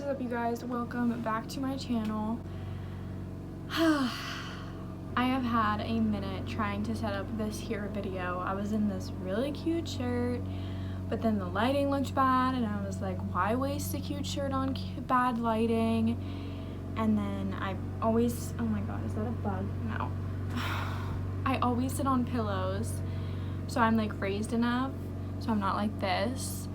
up, you guys? Welcome back to my channel. I have had a minute trying to set up this here video. I was in this really cute shirt, but then the lighting looked bad and I was like, why waste a cute shirt on bad lighting? And then I always, oh my god, is that a bug? No. I always sit on pillows, so I'm like raised enough so I'm not like this.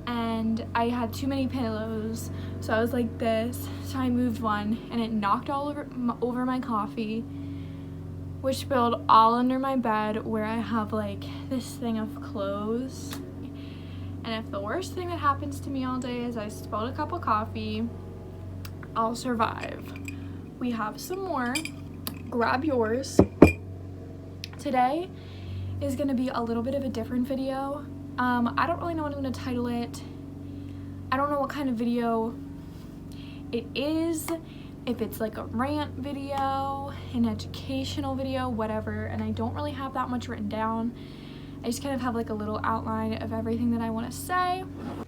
And I had too many pillows, so I was like this, so I moved one and it knocked all over my coffee, which spilled all under my bed where I have like this thing of clothes. And if the worst thing that happens to me all day is I spilled a cup of coffee, I'll survive. We have some more. Grab yours. Today is gonna be a little bit of a different video. I don't really know what I'm going to title it. I don't know what kind of video it is, if it's like a rant video, an educational video, whatever, and I don't really have that much written down. I just kind of have like a little outline of everything that I want to say.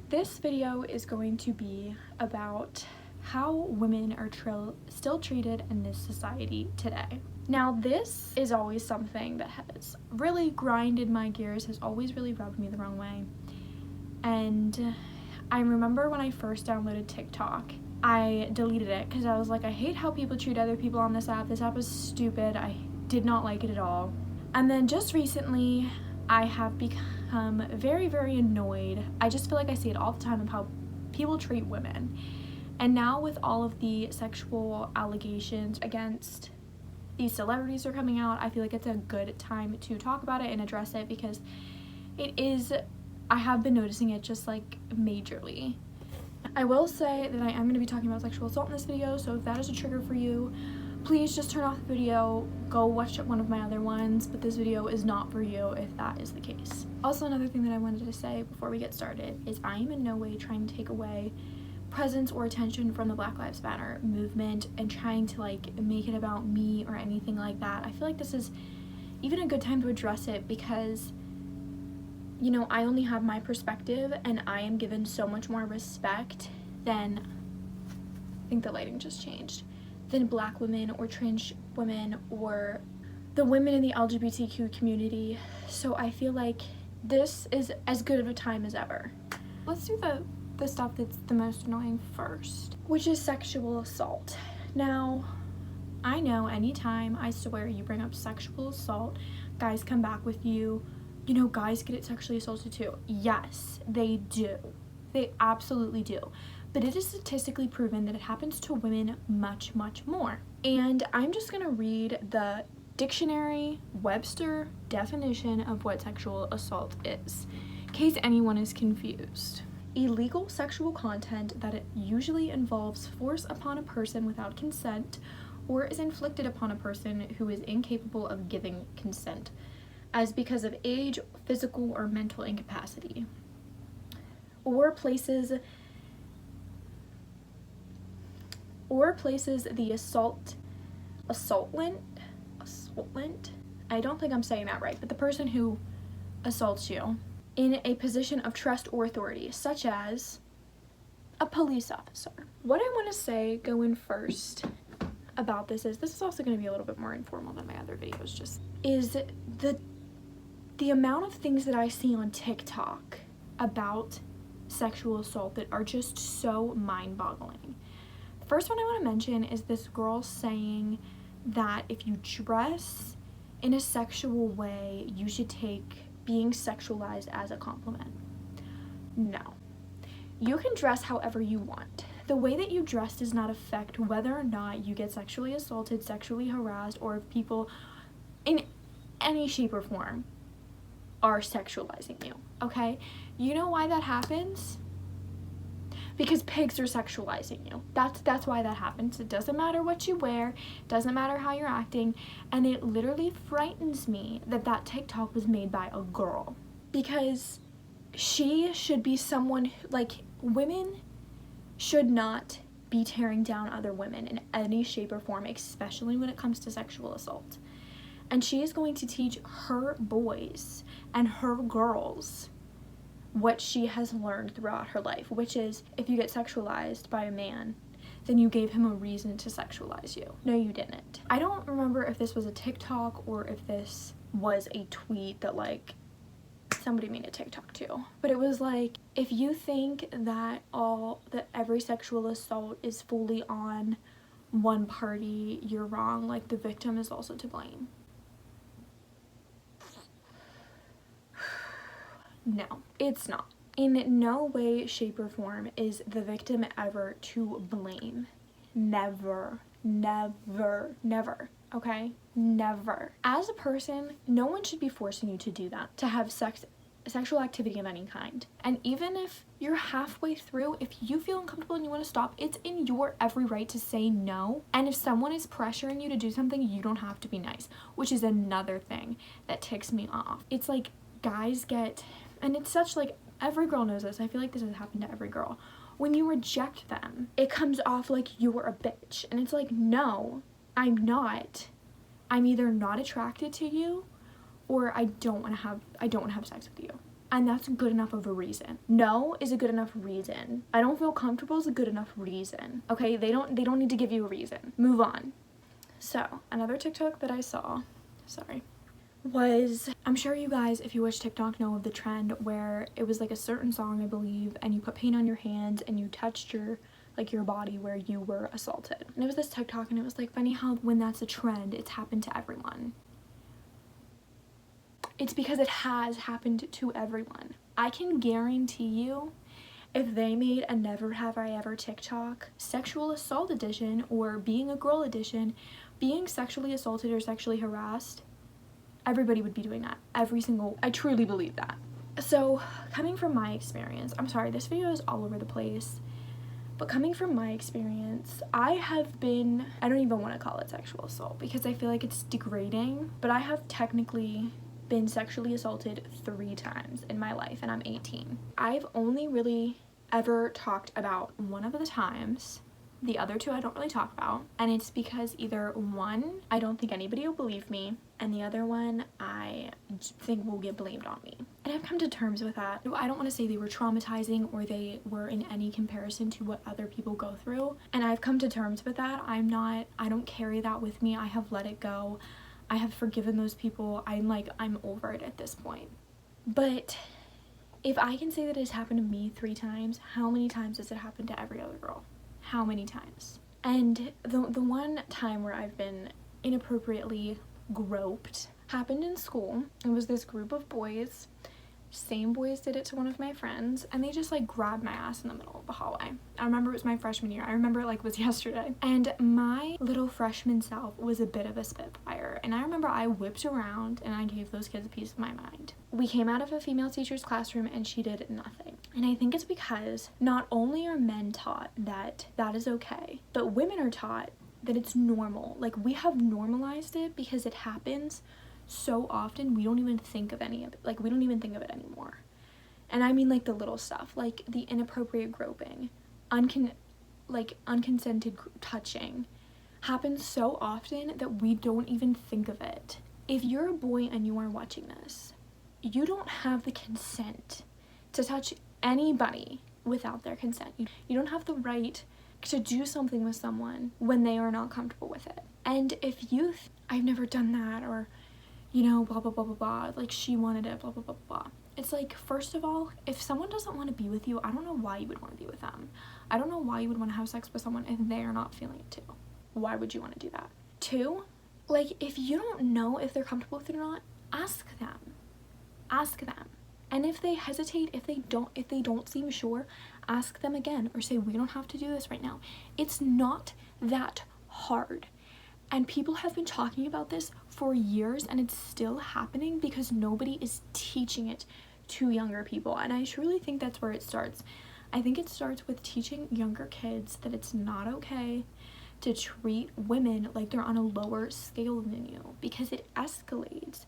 This video is going to be about how women are still treated in this society today. Now, this is always something that has really grinded my gears, has always really rubbed me the wrong way. And I remember when I first downloaded TikTok, I deleted it because I was like, I hate how people treat other people on this app. This app is stupid. I did not like it at all. And then just recently, I have become very, very annoyed. I just feel like I see it all the time of how people treat women. And now with all of the sexual allegations against these celebrities are coming out, I feel like it's a good time to talk about it and address it because it is, I have been noticing it just like majorly. I will say that I am going to be talking about sexual assault in this video, so if that is a trigger for you, please just turn off the video, go watch one of my other ones, but this video is not for you if that is the case. Also, another thing that I wanted to say before we get started is I am in no way trying to take away presence or attention from the Black Lives Matter movement and trying to like make it about me or anything like that. I feel like this is even a good time to address it because, you know, I only have my perspective and I am given so much more respect than, I think the lighting just changed, than Black women or trans women or the women in the LGBTQ community. So I feel like this is as good of a time as ever. Let's do the stuff that's the most annoying first, which is sexual assault. Now, I know anytime I swear you bring up sexual assault, guys come back with you know, guys get sexually assaulted too. Yes, they do. They absolutely do. But it is statistically proven that it happens to women much, much more. And I'm just gonna read the dictionary Webster definition of what sexual assault is, in case anyone is confused. Illegal sexual content that it usually involves force upon a person without consent or is inflicted upon a person who is incapable of giving consent, as because of age, physical, or mental incapacity, or places the assaultant, I don't think I'm saying that right, but the person who assaults you in a position of trust or authority, such as a police officer. What I want to say going first about this is also going to be a little bit more informal than my other videos, just is the amount of things that I see on TikTok about sexual assault that are just so mind-boggling. The first one I want to mention is this girl saying that if you dress in a sexual way, you should take being sexualized as a compliment. No. You can dress however you want. The way that you dress does not affect whether or not you get sexually assaulted, sexually harassed, or if people in any shape or form are sexualizing you, okay? You know why that happens? Because pigs are sexualizing you. That's why that happens. It doesn't matter what you wear, doesn't matter how you're acting, and it literally frightens me that TikTok was made by a girl, because she should be someone who, like, women should not be tearing down other women in any shape or form, especially when it comes to sexual assault. And she is going to teach her boys and her girls what she has learned throughout her life, which is if you get sexualized by a man, then you gave him a reason to sexualize you. No, you didn't. I don't remember if this was a TikTok or if this was a tweet that like somebody made a TikTok too, but it was like, if you think that every sexual assault is fully on one party, you're wrong. Like, the victim is also to blame. No, it's not. In no way, shape, or form is the victim ever to blame. Never, never, never. Okay? Never. As a person, no one should be forcing you to do that, to have sexual activity of any kind. And even if you're halfway through, if you feel uncomfortable and you want to stop, it's in your every right to say no. And if someone is pressuring you to do something, you don't have to be nice, which is another thing that ticks me off. It's like guys get, and it's such like, every girl knows this. I feel like this has happened to every girl. When you reject them, it comes off like you're a bitch. And it's like, no, I'm not. I'm either not attracted to you, or I don't want to have sex with you. And that's good enough of a reason. No is a good enough reason. I don't feel comfortable is a good enough reason. Okay, they don't need to give you a reason. Move on. So, another TikTok that I saw, was, I'm sure you guys, if you watch TikTok, know of the trend where it was like a certain song, I believe, and you put paint on your hands and you touched your body where you were assaulted. And it was this TikTok, and it was like, funny how when that's a trend, it's happened to everyone. It's because it has happened to everyone. I can guarantee you, if they made a Never Have I Ever TikTok, sexual assault edition, or being a girl edition, being sexually assaulted or sexually harassed, everybody would be doing that. I truly believe that. So, coming from my experience, I'm sorry, this video is all over the place, but coming from my experience, I don't even want to call it sexual assault because I feel like it's degrading, but I have technically been sexually assaulted 3 times in my life, and I'm 18. I've only really ever talked about one of the times. The other 2 I don't really talk about, and it's because either one, I don't think anybody will believe me, and the other one I think will get blamed on me. And I've come to terms with that. I don't want to say they were traumatizing or they were in any comparison to what other people go through, and I've come to terms with that. I don't carry that with me. I have let it go. I have forgiven those people. I'm over it at this point. But if I can say that it has happened to me 3 times, how many times has it happened to every other girl? How many times? And the one time where I've been inappropriately groped happened in school. It was this group of boys. Same boys did it to one of my friends, and they just like grabbed my ass in the middle of the hallway. I remember it was my freshman year. I remember it like it was yesterday. And my little freshman self was a bit of a spitfire, and I remember I whipped around and I gave those kids a piece of my mind. We came out of a female teacher's classroom and she did nothing. And I think it's because not only are men taught that that is okay, but women are taught that it's normal. Like, we have normalized it because it happens so often we don't even think of any of it. Like, we don't even think of it anymore. And I mean like the little stuff, like the inappropriate groping, unconsented touching happens so often that we don't even think of it. If you're a boy and you are watching this, you don't have the consent to touch anybody without their consent. You don't have the right to do something with someone when they are not comfortable with it. And if I've never done that, or blah, blah, blah, blah, blah, like, she wanted it, blah, blah, blah, blah. It's like, first of all, if someone doesn't want to be with you, I don't know why you would want to be with them. I don't know why you would want to have sex with someone if they are not feeling it too. Why would you want to do that? 2, like, if you don't know if they're comfortable with it or not, ask them. Ask them. And if they hesitate, if they don't seem sure, ask them again, or say, we don't have to do this right now. It's not that hard. And people have been talking about this for years, and it's still happening because nobody is teaching it to younger people. And I truly think that's where it starts. I think it starts with teaching younger kids that it's not okay to treat women like they're on a lower scale than you, because it escalates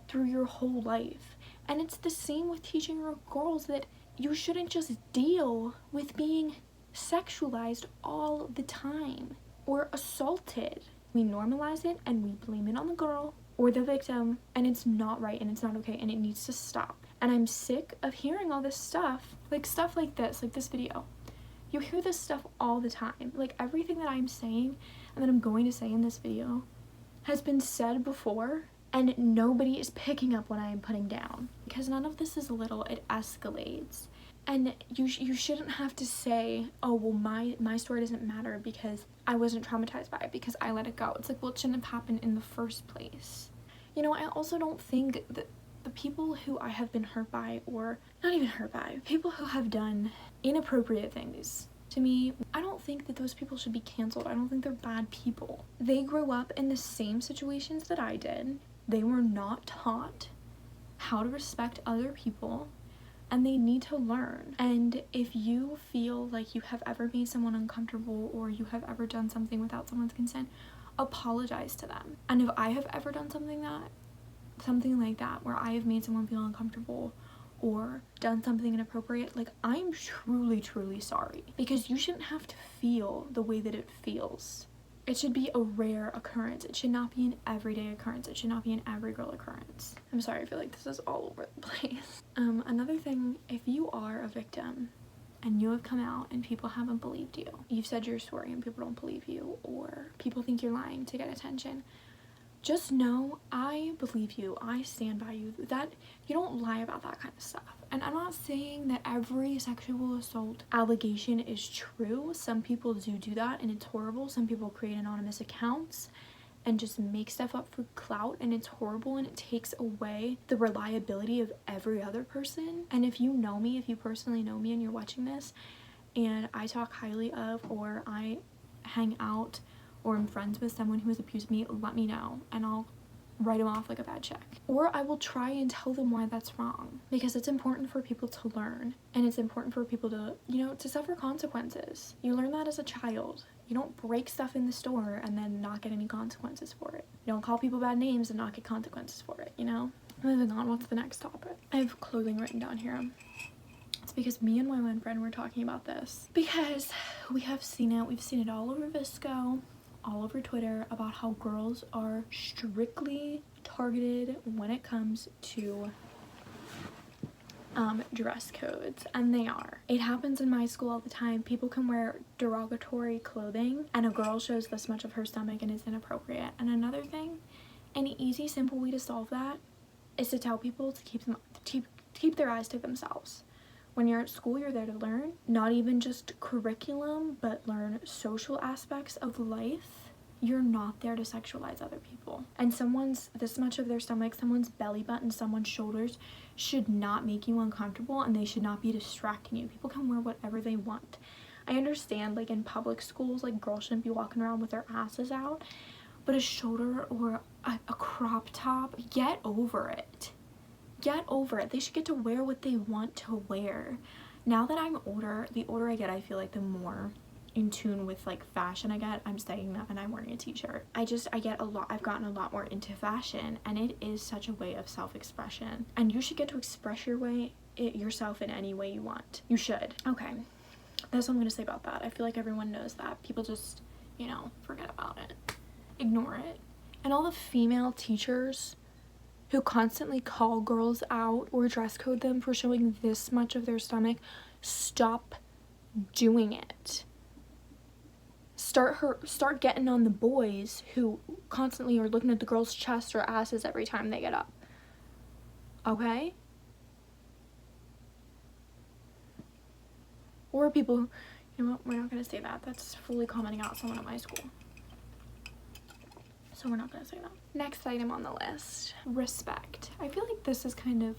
through your whole life. And it's the same with teaching your girls that you shouldn't just deal with being sexualized all the time or assaulted. We normalize it and we blame it on the girl, or the victim, and it's not right and it's not okay and it needs to stop. And I'm sick of hearing all this stuff like this, like this video. You hear this stuff all the time. Like, everything that I'm saying and that I'm going to say in this video has been said before, and nobody is picking up what I am putting down. Because none of this is little, it escalates. And you shouldn't have to say, oh, well, my story doesn't matter because I wasn't traumatized by it, because I let it go. It's like, well, it shouldn't have happened in the first place. You know, I also don't think that the people who I have been hurt by, or not even hurt by, people who have done inappropriate things to me, I don't think that those people should be canceled. I don't think they're bad people. They grew up in the same situations that I did. They were not taught how to respect other people, and they need to learn. And if you feel like you have ever made someone uncomfortable, or you have ever done something without someone's consent, apologize to them. And if I have ever done something like that where I have made someone feel uncomfortable or done something inappropriate, like, I'm truly sorry, because you shouldn't have to feel the way that it feels. It should be a rare occurrence. It should not be an everyday occurrence. It should not be an every girl occurrence. I'm sorry, I feel like this is all over the place. Another thing, if you are a victim and you have come out and people haven't believed you, you've said your story and people don't believe you, or people think you're lying to get attention, just know I believe you. I stand by you. That you don't lie about that kind of stuff. And I'm not saying that every sexual assault allegation is true. Some people do that and it's horrible. Some people create anonymous accounts and just make stuff up for clout, and it's horrible, and it takes away the reliability of every other person. And if you know me, if you personally know me and you're watching this and I talk highly of, or I hang out or I'm friends with someone who has abused me, let me know and I'll write them off like a bad check. Or I will try and tell them why that's wrong, because it's important for people to learn, and it's important for people to, you know, to suffer consequences. You learn that as a child. You don't break stuff in the store and then not get any consequences for it. You don't call people bad names and not get consequences for it, you know? Moving on, what's the next topic? I have clothing written down here. It's because me and my one friend were talking about this, because we have seen it. We've seen it all over Visco, all over Twitter, about how girls are strictly targeted when it comes to dress codes, and they are. It happens in my school all the time. People can wear derogatory clothing and a girl shows this much of her stomach and it's inappropriate. And another thing, an easy, simple way to solve that is to tell people to keep their eyes to themselves. When you're at school, you're there to learn, not even just curriculum, but learn social aspects of life. You're not there to sexualize other people. And someone's, this much of their stomach, someone's belly button, someone's shoulders should not make you uncomfortable, and they should not be distracting you. People can wear whatever they want. I understand, like, in public schools, like, girls shouldn't be walking around with their asses out, but a shoulder or a crop top, get over it. Get over it. They should get to wear what they want to wear. Now that I'm older, the older I get, I feel like the more in tune with, like, fashion I get. I'm saying that and I'm wearing a t-shirt. I've gotten a lot more into fashion, and it is such a way of self-expression, and you should get to express yourself in any way you want. You should. Okay, that's what I'm gonna say about that. I feel like everyone knows that. People just, you know, forget about it, ignore it. And all the female teachers who constantly call girls out or dress code them for showing this much of their stomach, stop doing it. Start getting on the boys who constantly are looking at the girls' chests or asses every time they get up. Okay? Or people, you know what, we're not gonna say that. That's fully commenting out someone at my school. So we're not gonna say that. Next item on the list, respect. I feel like this is kind of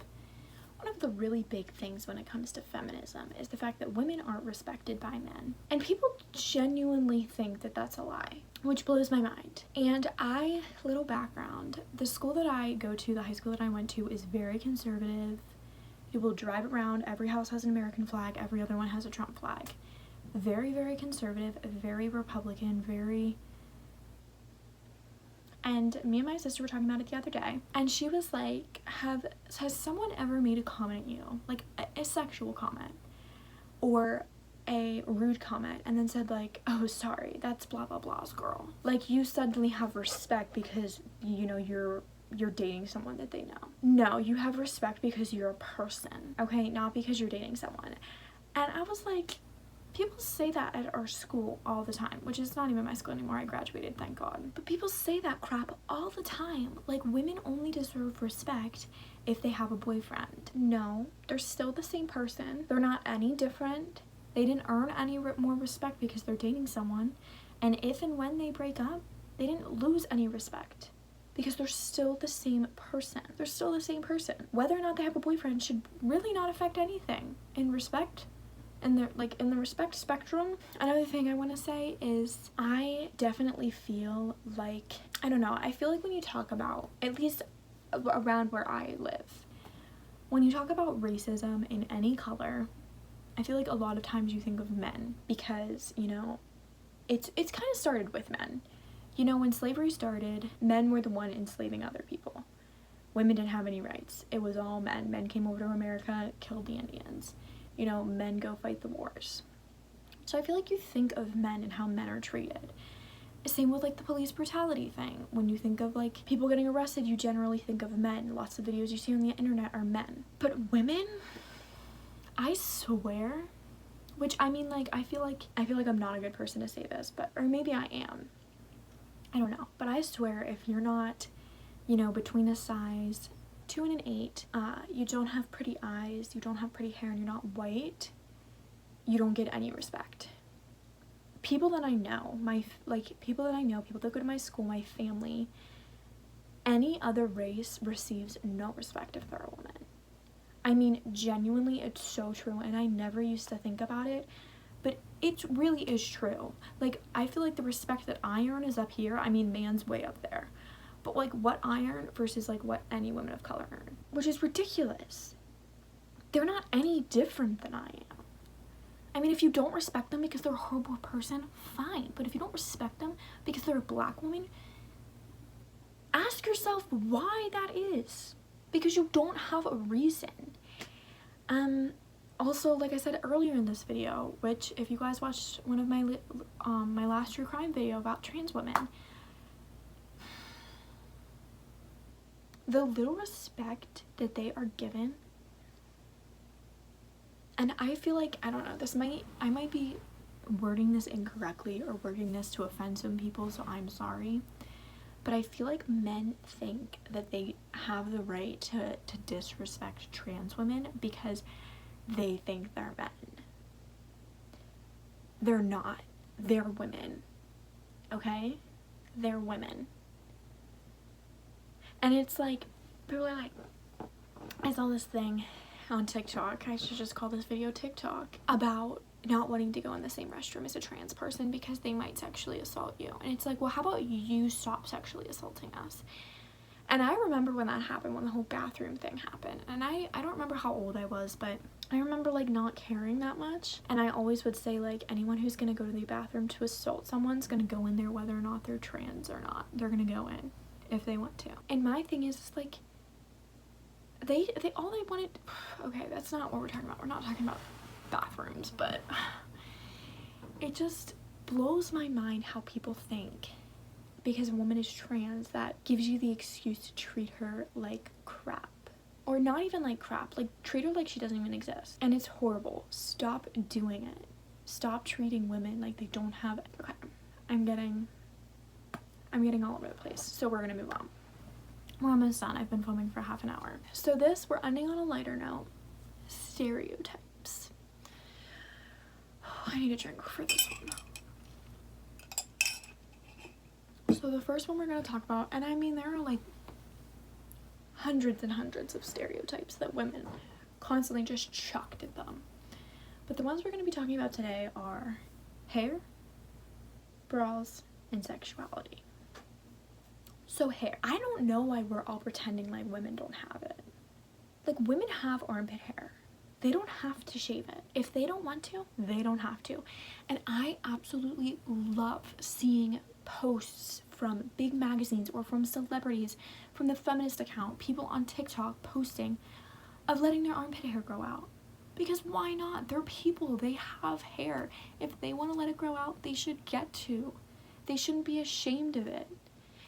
one of the really big things when it comes to feminism, is the fact that women aren't respected by men. And people genuinely think that that's a lie, which blows my mind. And little background, the school that I go to, the high school that I went to, is very conservative. You will drive around, every house has an American flag, every other one has a Trump flag. Very, very conservative, very Republican, very... And me and my sister were talking about it the other day, and she was like, has someone ever made a comment at you, like a sexual comment or a rude comment, and then said like, oh, sorry, that's blah blah blah's girl? Like, you suddenly have respect because, you know, you're you're dating someone that they know. No, you have respect because you're a person, okay? Not because you're dating someone. And I was like, people say that at our school all the time, which is not even my school anymore. I graduated, thank God. But people say that crap all the time. Like, women only deserve respect if they have a boyfriend. No, they're still the same person. They're not any different. They didn't earn any more respect because they're dating someone. And if and when they break up, they didn't lose any respect because they're still the same person. They're still the same person. Whether or not they have a boyfriend should really not affect anything in respect. And they're like in the respect spectrum. Another thing I want to say is I definitely feel like, I don't know, I feel like when you talk about, at least around where I live, when you talk about racism in any color, I feel like a lot of times you think of men because, you know, it's kind of started with men. You know, when slavery started, men were the one enslaving other people. Women didn't have any rights. It was all men. Men came over to America, killed the Indians. You know, men go fight the wars. So I feel like you think of men and how men are treated. Same with like the police brutality thing. When you think of like people getting arrested, you generally think of men. Lots of videos you see on the internet are men. But women, I swear, which I mean, like I feel like I'm not a good person to say this, but or maybe I am. I don't know. But I swear if you're not, you know, between a size 2 and an 8, you don't have pretty eyes, you don't have pretty hair, and you're not white, you don't get any respect. People that I know, people that go to my school, my family, any other race receives no respect if they're a woman. I mean, genuinely, it's so true, and I never used to think about it, but it really is true. Like, I feel like the respect that I earn is up here. I mean, man's way up there. But like what I earn versus like what any women of color earn, which is ridiculous. They're not any different than I am. I mean, if you don't respect them because they're a horrible person, fine. But if you don't respect them because they're a black woman, ask yourself why that is. Because you don't have a reason. Also, like I said earlier in this video, which if you guys watched one of my my last true crime video about trans women, the little respect that they are given, and I feel like, I don't know, I might be wording this incorrectly or wording this to offend some people, so I'm sorry, but I feel like men think that they have the right to disrespect trans women because they think they're men. They're not. They're women. Okay? They're women. And it's like, people are like, I saw this thing on TikTok, I should just call this video TikTok, about not wanting to go in the same restroom as a trans person because they might sexually assault you. And it's like, well, how about you stop sexually assaulting us? And I remember when that happened, when the whole bathroom thing happened. And I don't remember how old I was, but I remember like not caring that much. And I always would say like, anyone who's gonna go to the bathroom to assault someone's gonna go in there whether or not they're trans or not. They're gonna go in if they want to. And my thing is like, they all they wanted, okay, that's not what we're talking about. We're not talking about bathrooms, but it just blows my mind how people think because a woman is trans that gives you the excuse to treat her like crap. Or not even like crap, like treat her like she doesn't even exist. And it's horrible. Stop doing it. Stop treating women like they don't have it. Okay, I'm getting all over the place, so we're gonna move on. We're almost done. I've been filming for half an hour. So we're ending on a lighter note. Stereotypes. I need a drink for this one. So the first one we're going to talk about, and I mean there are like hundreds and hundreds of stereotypes that women constantly just chucked at them. But the ones we're going to be talking about today are hair, bras, and sexuality. So hair. I don't know why we're all pretending like women don't have it. Like, women have armpit hair. They don't have to shave it. If they don't want to, they don't have to. And I absolutely love seeing posts from big magazines or from celebrities, from the feminist account, people on TikTok posting of letting their armpit hair grow out. Because why not? They're people. They have hair. If they want to let it grow out, they should get to. They shouldn't be ashamed of it.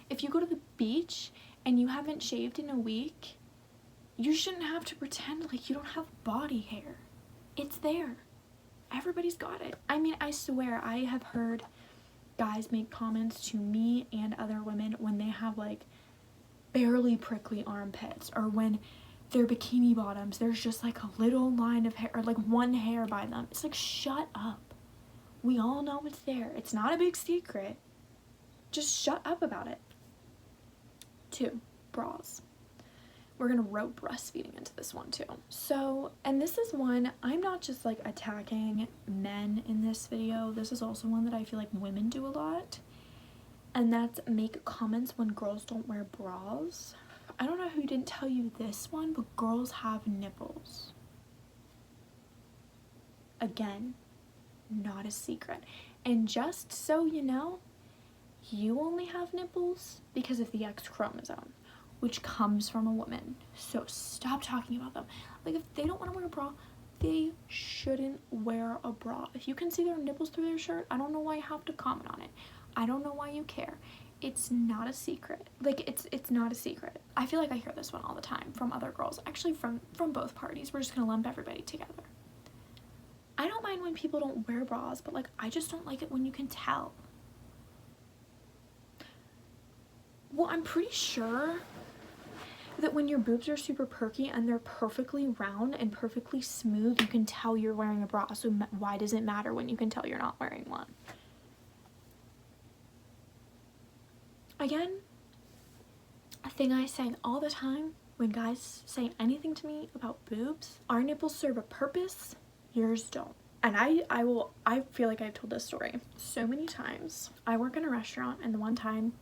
If you go to the beach and you haven't shaved in a week, you shouldn't have to pretend like you don't have body hair. It's there. Everybody's got it. I mean, I swear, I have heard guys make comments to me and other women when they have like barely prickly armpits, or when their bikini bottoms, there's just like a little line of hair, or like one hair by them. It's like, shut up. We all know it's there. It's not a big secret. Just shut up about it. 2, bras. We're gonna rope breastfeeding into this one too. So, and this is one, I'm not just like attacking men in this video. This is also one that I feel like women do a lot. And that's make comments when girls don't wear bras. I don't know who didn't tell you this one, but girls have nipples. Again, not a secret. And just so you know, you only have nipples because of the X chromosome, which comes from a woman. So stop talking about them. Like, if they don't want to wear a bra, they shouldn't wear a bra. If you can see their nipples through their shirt, I don't know why you have to comment on it. I don't know why you care. It's not a secret. Like, it's not a secret. I feel like I hear this one all the time from other girls. Actually, from both parties. We're just gonna lump everybody together. I don't mind when people don't wear bras, but like, I just don't like it when you can tell. Well, I'm pretty sure that when your boobs are super perky and they're perfectly round and perfectly smooth, you can tell you're wearing a bra. So why does it matter when you can tell you're not wearing one? Again, a thing I say all the time when guys say anything to me about boobs: our nipples serve a purpose, yours don't. And I feel like I've told this story so many times. I work in a restaurant, and the one time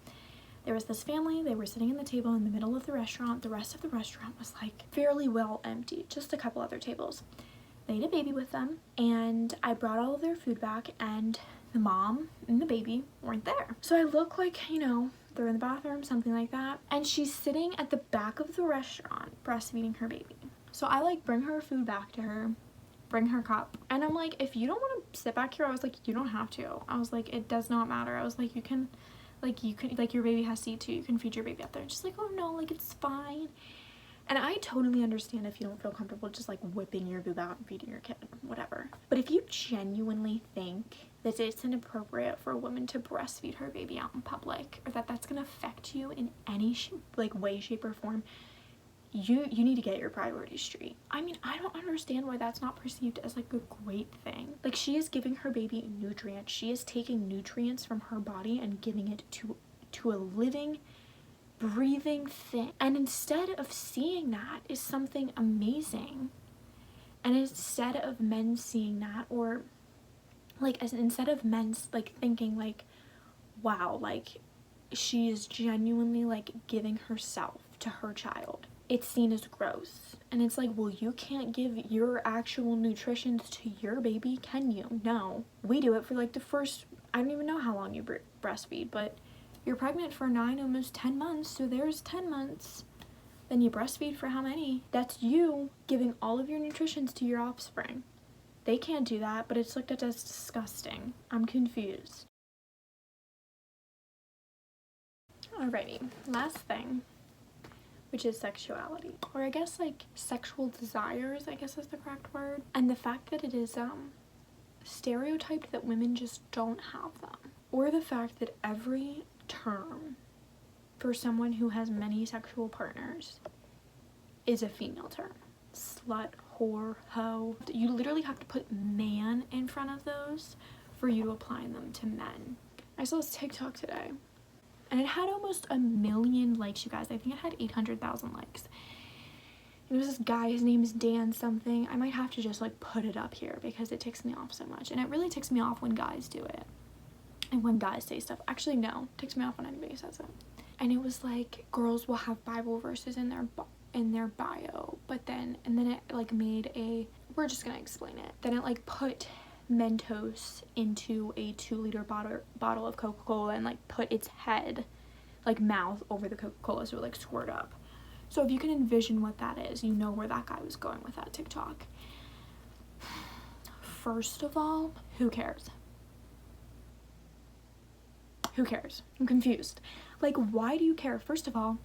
there was this family, they were sitting in the table in the middle of the restaurant. The rest of the restaurant was like fairly well empty, just a couple other tables. They had a baby with them, and I brought all of their food back, and the mom and the baby weren't there. So I look like, you know, they're in the bathroom, something like that. And she's sitting at the back of the restaurant breastfeeding her baby. So I like bring her food back to her, bring her cup. And I'm like, if you don't want to sit back here, I was like, you don't have to. I was like, it does not matter. I was like, you can, like your baby has to eat too. You can feed your baby up there. And she's like, oh no, like it's fine. And I totally understand if you don't feel comfortable just like whipping your boob out and feeding your kid, whatever. But if you genuinely think that it's inappropriate for a woman to breastfeed her baby out in public, or that that's gonna affect you in any way, shape, or form, you need to get your priorities straight. I mean, I don't understand why that's not perceived as like a great thing. Like, she is giving her baby nutrients. She is taking nutrients from her body and giving it to a living, breathing thing. And instead of seeing that is something amazing, and instead of men seeing that, or like, instead of men like thinking like, wow, like she is genuinely like giving herself to her child, it's seen as gross. And it's like, well, you can't give your actual nutrition to your baby, can you? No. We do it for like the first, I don't even know how long you breastfeed, but you're pregnant for 9, almost 10 months, so there's 10 months. Then you breastfeed for how many? That's you giving all of your nutrition to your offspring. They can't do that, but it's looked at as disgusting. I'm confused. Alrighty, last thing, which is sexuality. Or I guess like sexual desires, I guess is the correct word. And the fact that it is stereotyped that women just don't have them. Or the fact that every term for someone who has many sexual partners is a female term. Slut, whore, hoe. You literally have to put man in front of those for you to apply them to men. I saw this TikTok today, and it had almost 1 million likes, you guys. I think it had 800,000 likes. It was this guy, his name is Dan something. I might have to just like put it up here because it ticks me off so much. And it really ticks me off when guys do it. And when guys say stuff. Actually, no. It ticks me off when anybody says it. And it was like, girls will have Bible verses in their bio, but then, and then it like made a, we're just gonna explain it. Then it like put Mentos into a 2-liter bottle of Coca-Cola and like put its head, like mouth, over the Coca-Cola so it like squirt up. So if you can envision what that is, you know where that guy was going with that TikTok. First of all, who cares? Who cares? I'm confused. Like, why do you care? First of all,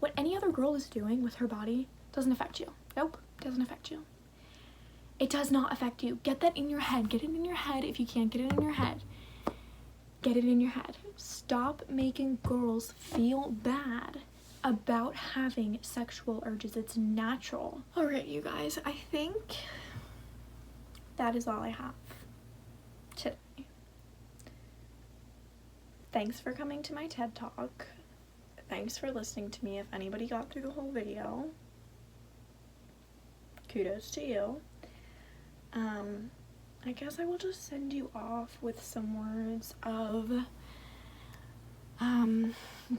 What any other girl is doing with her body doesn't affect you. Nope, doesn't affect you. It does not affect you. Get that in your head. Get it in your head. If you can't get it in your head, get it in your head. Stop making girls feel bad about having sexual urges. It's natural. All right, you guys, I think that is all I have today. Thanks for coming to my TED Talk. Thanks for listening to me. If anybody got through the whole video, kudos to you. I guess I will just send you off with some words of,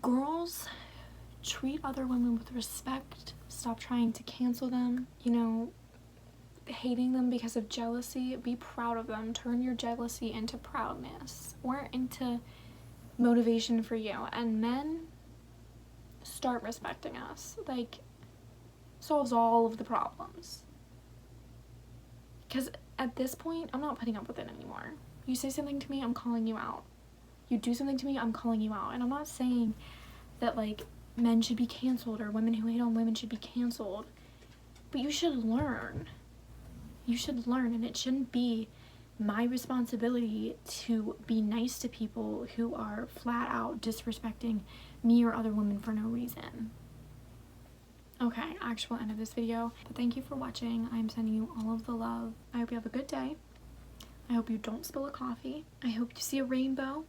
girls, treat other women with respect. Stop trying to cancel them. You know, hating them because of jealousy. Be proud of them. Turn your jealousy into proudness or into motivation for you. And men, start respecting us. Like, solves all of the problems. Because at this point, I'm not putting up with it anymore. You say something to me, I'm calling you out. You do something to me, I'm calling you out. And I'm not saying that, like, men should be canceled or women who hate on women should be canceled. But you should learn. You should learn, and it shouldn't be my responsibility to be nice to people who are flat out disrespecting me or other women for no reason. Okay, actual end of this video. But thank you for watching. I'm sending you all of the love. I hope you have a good day. I hope you don't spill a coffee. I hope you see a rainbow.